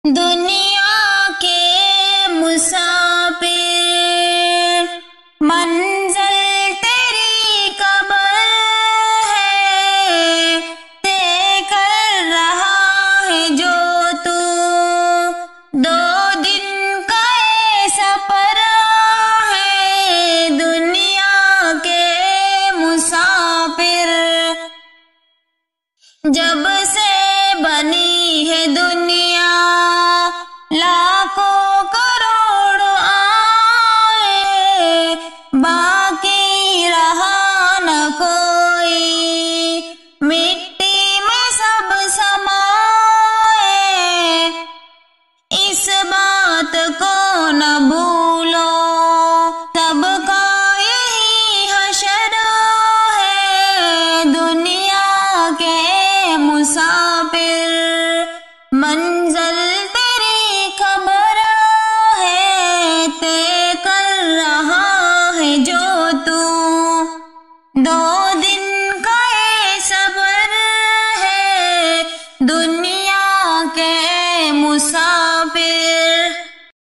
دنیا کے مسافر، منزل تیری قبر ہے، طے کر رہا ہے جو تو 2 دن کا یہ سفر ہے۔ دنیا کے مسافر، جب سے بنی ہے دنیا لاکھوں کروڑ آئے، باقی رہا نہ کوئی، مٹی میں سب سمائے۔ اس بات کو نہ بھولو، سب کا یہی حشر ہے۔ دنیا کے مسافر، منزل تیری خبر ہے، طے کر رہا ہے جو تو 2